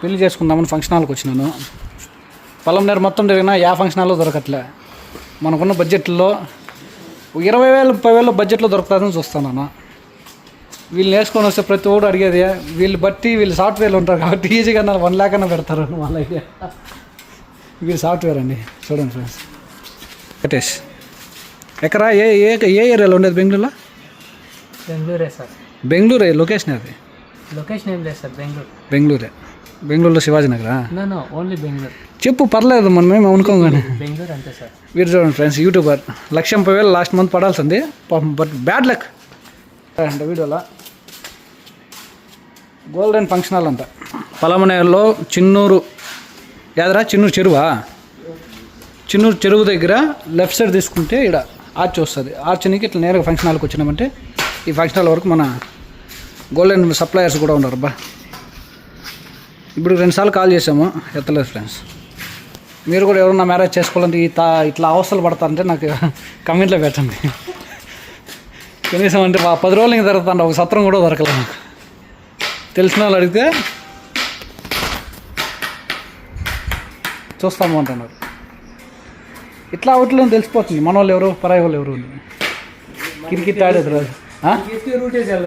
పెళ్లి చేసుకుందామని ఫంక్షన్ హాల్కి వచ్చినాను. పొలంనేరు మొత్తం తిరిగినా యా ఫంక్షన్ హాల్లో దొరకట్లే. మనకున్న బడ్జెట్లో 20,000 30,000 బడ్జెట్లో దొరుకుతుందని చూస్తాను. వీళ్ళు నేర్చుకొని వస్తే ప్రతి ఒక్కడు అడిగేది వీళ్ళు బట్టి వీళ్ళు సాఫ్ట్వేర్లు ఉంటారు కాబట్టి ఈజీగా 1 lakh అన్న పెడతారు వాళ్ళ ఐడియా. వీళ్ళు సాఫ్ట్వేర్ అండి. చూడండి ఫ్రెండ్స్. వెంకటేష్ ఎక్కడా ఏ ఏ ఏ ఏరియాలో ఉండేది బెంగళూరులో? బెంగళూరే సార్. బెంగళూరే లొకేషన్ అది? లొకేషన్ ఏం లేదు సార్, బెంగళూరే. బెంగళూరులో శివాజీ నగరా? No only Bengaluru. చెప్పు పర్లేదు, మనం మేము అనుకోగానే. బెంగళూరు అంతే సార్. వీరు చూడండి ఫ్రెండ్స్, యూట్యూబర్ 1,30,000 లాస్ట్ మంత్ పడాల్సింది పాపం, బట్ బ్యాడ్ లక్ అంటే వీడియోలో. గోల్డెన్ ఫంక్షన్ హాల్ అంట పలమనేరులో. చిన్నూరు చెరువా? చిన్నూరు చెరువు దగ్గర లెఫ్ట్ సైడ్ తీసుకుంటే ఇక్కడ ఆర్చ్ వస్తుంది. ఆర్చ్ నుంచి ఇట్లా నేరుగా ఫంక్షన్ హాల్కి వచ్చినామంటే ఈ ఫంక్షన్ హాల్ వరకు మన గోల్డెన్ సప్లయర్స్ కూడా ఉన్నారు. ఇప్పుడు 2 సార్లు కాల్ చేసాము, ఎత్తలేదు ఫ్రెండ్స్. మీరు కూడా ఎవరన్నా మ్యారేజ్ చేసుకోవాలంటే ఇట్లా అవస్థలు పడతారంటే నాకు కమెంట్లో పెట్టండి. కనీసం అంటే 10 రోజులు ఇంకా దొరుకుతాండి, ఒక సత్రం కూడా దొరకలేదు నాకు. తెలిసిన వాళ్ళు అడిగితే చూస్తాము అంటున్నారు. ఇట్లా అవుట్లో తెలిసిపోతుంది మన వాళ్ళు ఎవరు పరాయి వాళ్ళు ఎవరు. కిరికిట్ ఆడేది రాదు.